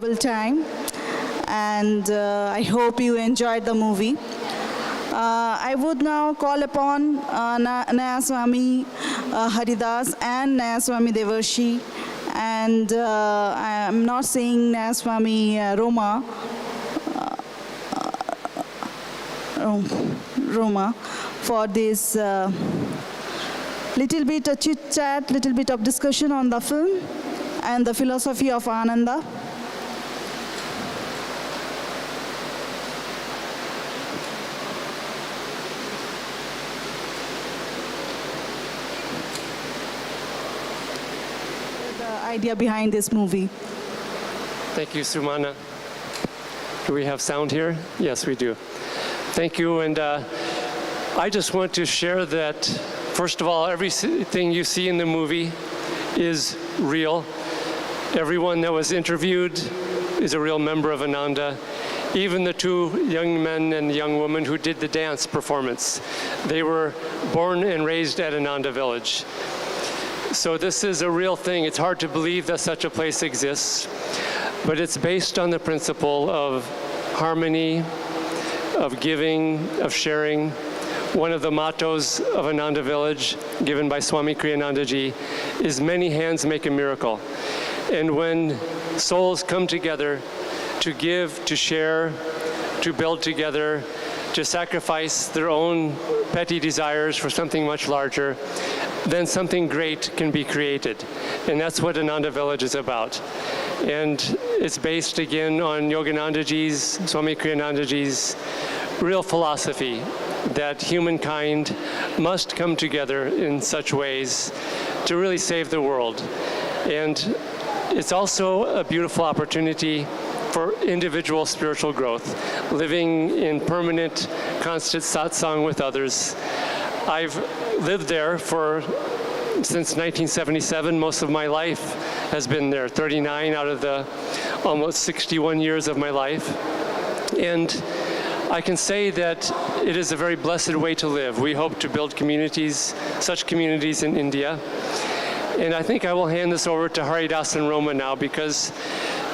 enjoyable time, and I hope you enjoyed the movie. I would now call upon Nayaswami Haridas and Nayaswami Devarshi, and I am not saying Nayaswami Roma for this little bit of chit-chat, little bit of discussion on the film and the philosophy of Ananda. The idea behind this movie. Thank you, Sumana. Do we have sound here? Yes, we do. Thank you, and I just want to share that, first of all, everything you see in the movie is real. Everyone that was interviewed is a real member of Ananda. Even the two young men and young women who did the dance performance, they were born and raised at Ananda Village. So this is a real thing. It's hard to believe that such a place exists, but it's based on the principle of harmony, of giving, of sharing. One of the mottos of Ananda Village, given by Swami Kriyanandaji, is many hands make a miracle. And when souls come together to give, to share, to build together, to sacrifice their own petty desires for something much larger, then something great can be created. And that's what Ananda Village is about. And it's based again on Yoganandaji's, Swami Kriyanandaji's real philosophy that humankind must come together in such ways to really save the world. And it's also a beautiful opportunity for individual spiritual growth, living in permanent, constant satsang with others. I've lived there since 1977. Most of my life has been there, 39 out of the almost 61 years of my life. And I can say that it is a very blessed way to live. We hope to build communities, such communities in India. And I think I will hand this over to Haridas and Roma now because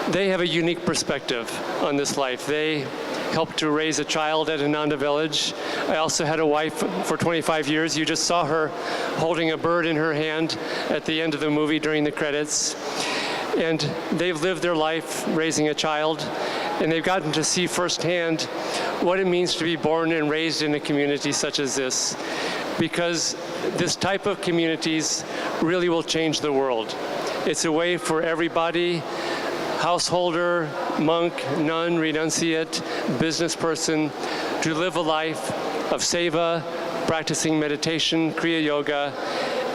they have a unique perspective on this life. They helped to raise a child at Ananda Village. I also had a wife for 25 years. You just saw her holding a bird in her hand at the end of the movie during the credits. And they've lived their life raising a child, and they've gotten to see firsthand what it means to be born and raised in a community such as this, because this type of communities really will change the world. It's a way for everybody, householder, monk, nun, renunciate, business person, to live a life of seva, practicing meditation, Kriya Yoga,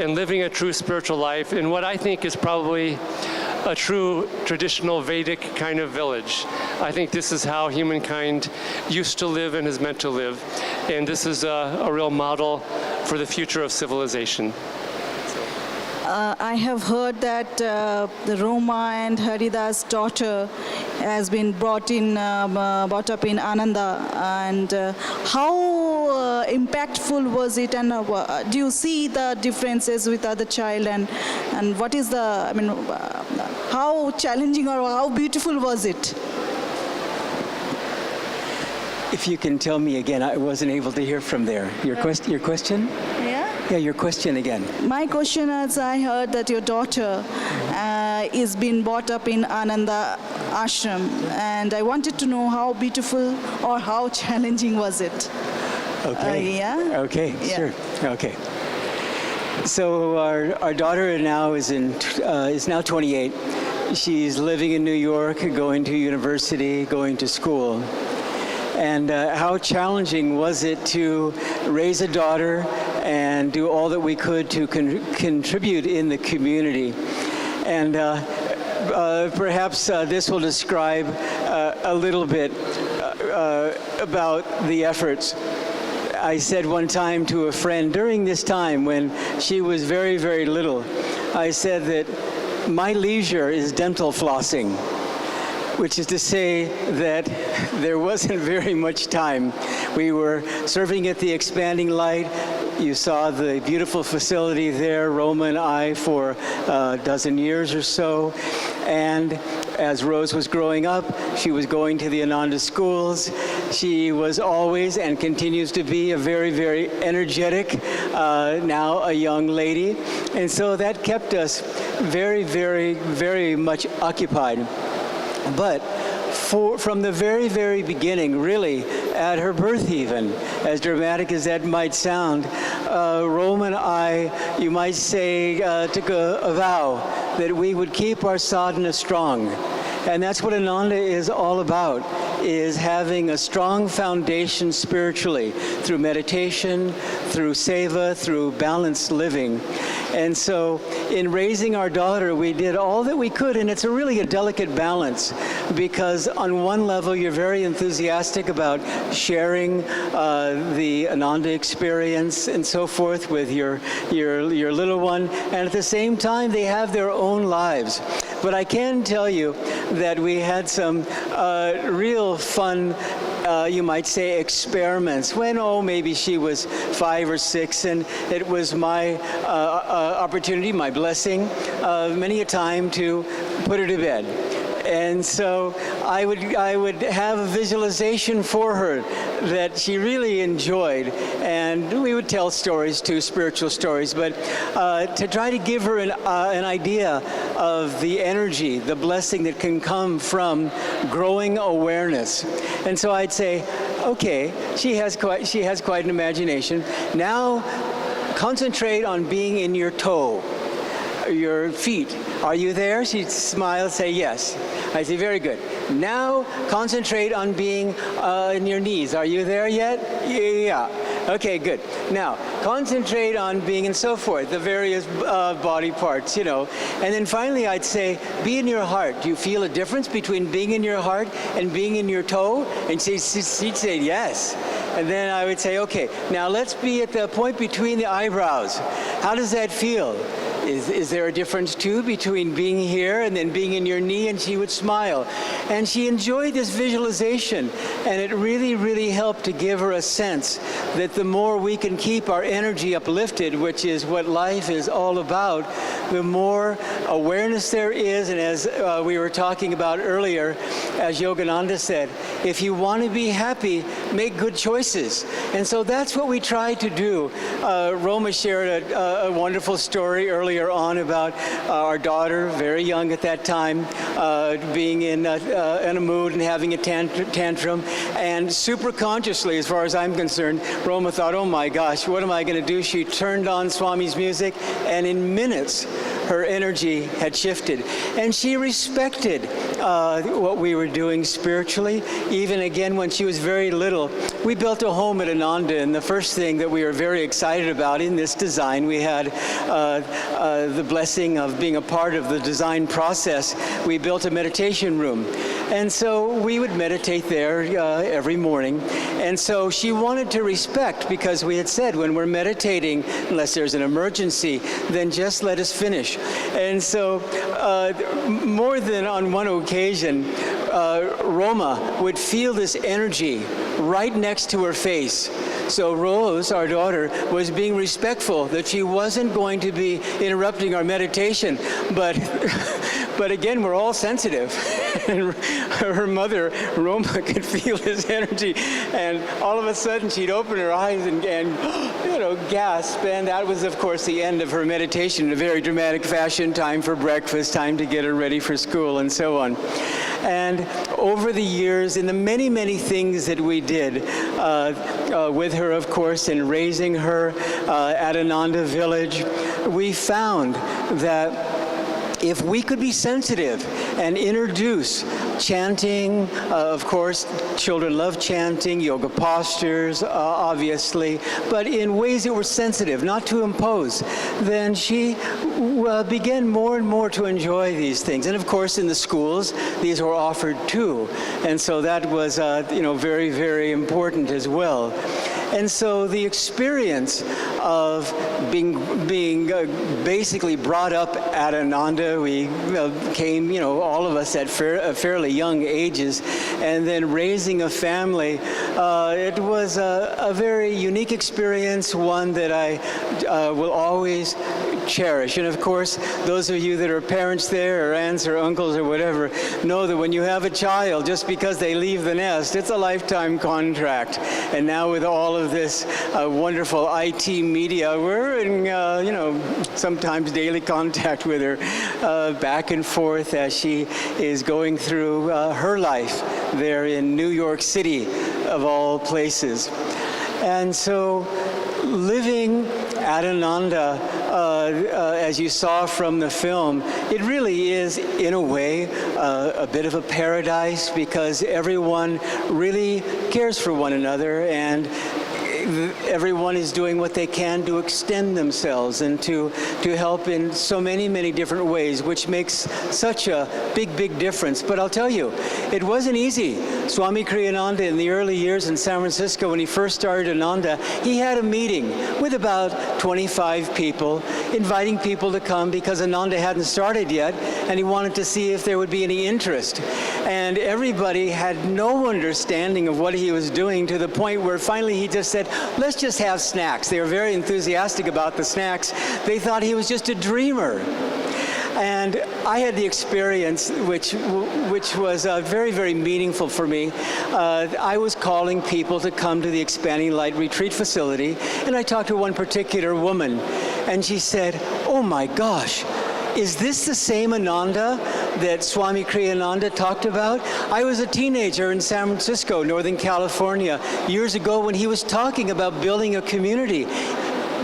and living a true spiritual life in what I think is probably a true traditional Vedic kind of village. I think this is how humankind used to live and is meant to live. And this is a real model for the future of civilization. I have heard that the Roma and Haridas' daughter has been brought up in Ananda, and how impactful was it, and do you see the differences with other child, and what is how challenging or how beautiful was it? If you can tell me again, I wasn't able to hear from there. Your question? Yeah, your question again. My question is, I heard that your daughter is being brought up in Ananda Ashram, and I wanted to know how beautiful or how challenging was it? Okay. Yeah? Okay, yeah. Sure. Okay. So our daughter now is now 28. She's living in New York, going to university, going to school. And how challenging was it to raise a daughter and do all that we could to contribute in the community? And perhaps this will describe a little bit about the efforts. I said one time to a friend during this time when she was very, very little, I said that my leisure is dental flossing, which is to say that there wasn't very much time. We were serving at the Expanding Light. You saw the beautiful facility there, Roma and I, for a dozen years or so. And as Rose was growing up, she was going to the Ananda schools. She was always and continues to be a very, very energetic, now a young lady. And so that kept us very, very, very much occupied. But from the very, very beginning, really, at her birth even, as dramatic as that might sound, Rome and I, you might say, took a vow that we would keep our sadhana strong. And that's what Ananda is all about, is having a strong foundation spiritually through meditation, through seva, through balanced living. And so in raising our daughter, we did all that we could, and it's really a delicate balance, because on one level, you're very enthusiastic about sharing the Ananda experience and so forth with your little one, and at the same time, they have their own lives. But I can tell you that we had some real fun, you might say, experiments when, maybe she was 5 or 6, and it was my opportunity, my blessing, many a time to put her to bed. And so I would have a visualization for her that she really enjoyed, and we would tell stories too, spiritual stories, but to try to give her an idea of the energy, the blessing that can come from growing awareness. And so I'd say, okay, she has quite an imagination. Now concentrate on being in your toe, your feet. Are you there? She'd smile, say yes. I say, very good. Now concentrate on being in your knees. Are you there yet? Yeah. Okay, good. Now concentrate on being, and so forth, the various body parts, And then finally I'd say, be in your heart. Do you feel a difference between being in your heart and being in your toe? And she'd say yes. And then I would say, okay, now let's be at the point between the eyebrows. How does that feel? Is there a difference too between being here and then being in your knee? And she would smile. And she enjoyed this visualization. And it really, really helped to give her a sense that the more we can keep our energy uplifted, which is what life is all about, the more awareness there is. And as we were talking about earlier, as Yogananda said, if you want to be happy, make good choices. And so that's what we try to do. Roma shared a wonderful story earlier on about our daughter, very young at that time, being in a mood and having a tantrum. And super consciously, as far as I'm concerned, Roma thought, oh my gosh, what am I going to do? She turned on Swami's music, and in minutes, her energy had shifted. And she respected what we were doing spiritually. Even again, when she was very little, we built a home at Ananda, and the first thing that we were very excited about in this design, we had the blessing of being a part of the design process. We built a meditation room. And so we would meditate there every morning. And so she wanted to respect, because we had said when we're meditating, unless there's an emergency, then just let us finish. And so more than on one occasion, Roma would feel this energy right next to her face. So Rose, our daughter, was being respectful that she wasn't going to be interrupting our meditation, but again, we're all sensitive. And her mother, Roma, could feel this energy, and all of a sudden she'd open her eyes and gasp, and that was, of course, the end of her meditation in a very dramatic fashion, time for breakfast, time to get her ready for school, and so on. And over the years, in the many, many things that we did with her, of course, in raising her at Ananda Village, we found that if we could be sensitive and introduce chanting, of course, children love chanting, yoga postures, obviously, but in ways that were sensitive, not to impose, then she began more and more to enjoy these things. And of course, in the schools, these were offered too. And so that was, very, very important as well. And so the experience of being basically brought up at Ananda, we came, all of us at fairly young ages, and then raising a family, it was a very unique experience, one that I will always cherish. And of course, those of you that are parents there, or aunts or uncles or whatever, know that when you have a child, just because they leave the nest, it's a lifetime contract. And now with all of this wonderful IT media, we're in, sometimes daily contact with her back and forth as she is going through her life there in New York City, of all places. And so living at Ananda, as you saw from the film, it really is, in a way, a bit of a paradise, because everyone really cares for one another, and everyone is doing what they can to extend themselves and to help in so many, many different ways, which makes such a big, big difference. But I'll tell you, it wasn't easy. Swami Kriyananda, in the early years in San Francisco, when he first started Ananda, he had a meeting with about 25 people, inviting people to come because Ananda hadn't started yet, and he wanted to see if there would be any interest. And everybody had no understanding of what he was doing, to the point where finally he just said, let's just have snacks. They were very enthusiastic about the snacks. They thought he was just a dreamer. And I had the experience, which was very, very meaningful for me. I was calling people to come to the Expanding Light Retreat facility, and I talked to one particular woman, and she said, oh my gosh, is this the same Ananda that Swami Kriyananda talked about? I was a teenager in San Francisco, Northern California, years ago when he was talking about building a community.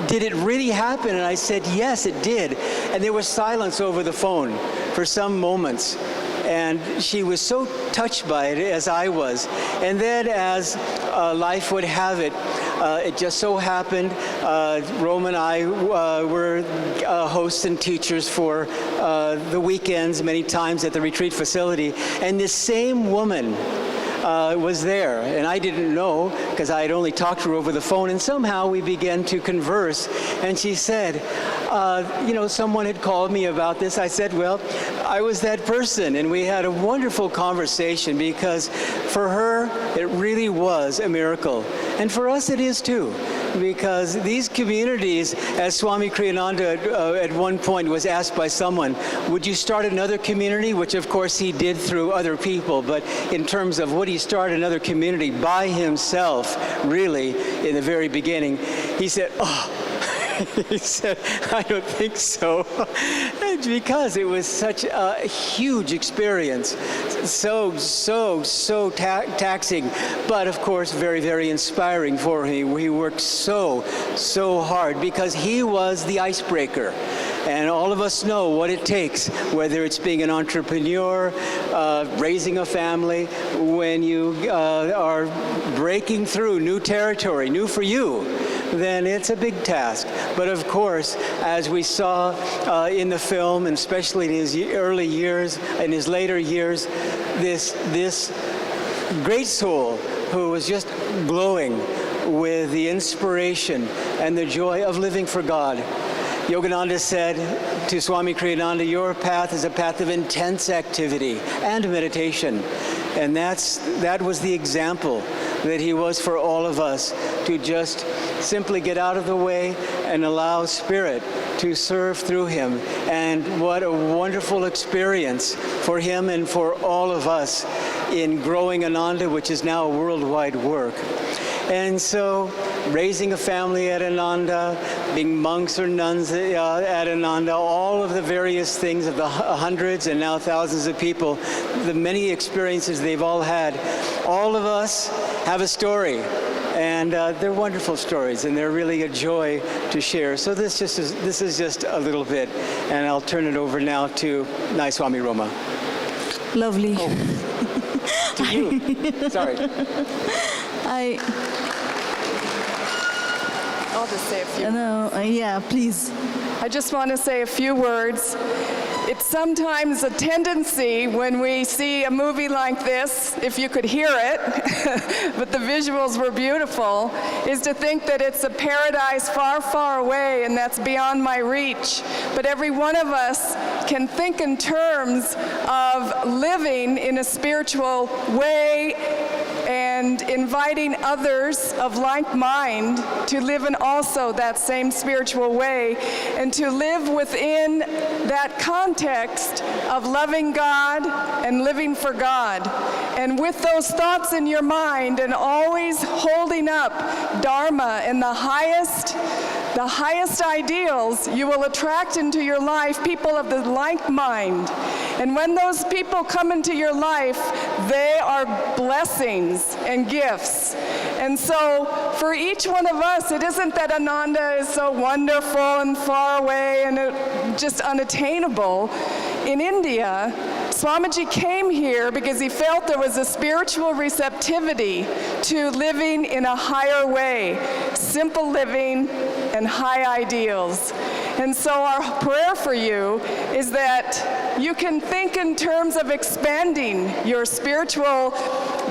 Did it really happen? And I said, yes, it did. And there was silence over the phone for some moments. And she was so touched by it, as I was. And then, as life would have it, it just so happened, Rome and I were hosts and teachers for the weekends many times at the retreat facility. And this same woman was there, and I didn't know, because I had only talked to her over the phone, and somehow we began to converse, and she said, someone had called me about this. I said, well, I was that person, and we had a wonderful conversation, because for her, it really was a miracle, and for us it is too. Because these communities, as Swami Kriyananda at one point was asked by someone, would you start another community? Which of course he did through other people, but in terms of would he start another community by himself, really, in the very beginning, he said, he said, I don't think so. Because it was such a huge experience. So taxing, but of course very, very inspiring for him. He worked so hard because he was the icebreaker. And all of us know what it takes, whether it's being an entrepreneur, raising a family, when you are breaking through new territory, new for you, then it's a big task. But of course, as we saw in the film, and especially in his early years, in his later years, this great soul who was just glowing with the inspiration and the joy of living for God. Yogananda said to Swami Kriyananda, your path is a path of intense activity and meditation. And that was the example that he was for all of us, to just simply get out of the way and allow Spirit to serve through him. And what a wonderful experience for him and for all of us in growing Ananda, which is now a worldwide work. And so, raising a family at Ananda, being monks or nuns at Ananda, all of the various things of the hundreds and now thousands of people, the many experiences they've all had, all of us have a story. And they're wonderful stories, and they're really a joy to share. So this is just a little bit, and I'll turn it over now to Nai Swami Roma. Lovely. Oh. To you. Sorry. I'll just say a few. Yeah, please. I just want to say a few words. It's sometimes a tendency when we see a movie like this, if you could hear it, but the visuals were beautiful, is to think that it's a paradise far, far away and that's beyond my reach. But every one of us can think in terms of living in a spiritual way and inviting others of like mind to live in also that same spiritual way, and to live within that context of loving God and living for God. And with those thoughts in your mind and always holding up Dharma and the highest ideals, you will attract into your life people of the like mind. And when those people come into your life, they are blessings and gifts. And so for each one of us, it isn't that Ananda is so wonderful and far away and just unattainable. In India, Swamiji came here because he felt there was a spiritual receptivity to living in a higher way, simple living and high ideals. And so our prayer for you is that you can think in terms of expanding your spiritual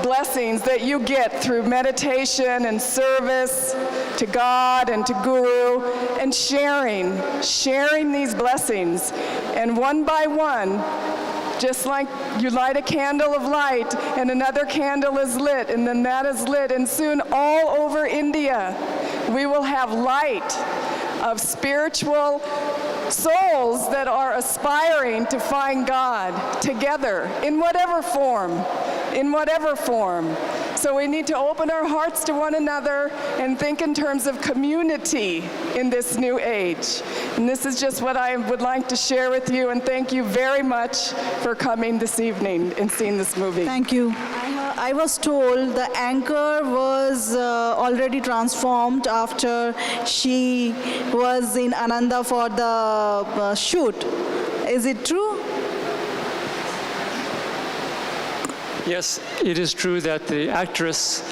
blessings that you get through meditation and service to God and to Guru, and sharing these blessings. And one by one, just like you light a candle of light and another candle is lit and then that is lit, and soon all over India we will have light of spiritual souls that are aspiring to find God together in whatever form. So we need to open our hearts to one another and think in terms of community in this new age. And this is just what I would like to share with you, and thank you very much for coming this evening and seeing this movie. Thank you. I was told the anchor was already transformed after she was in Ananda for the shoot. Is it true? Yes, it is true that the actress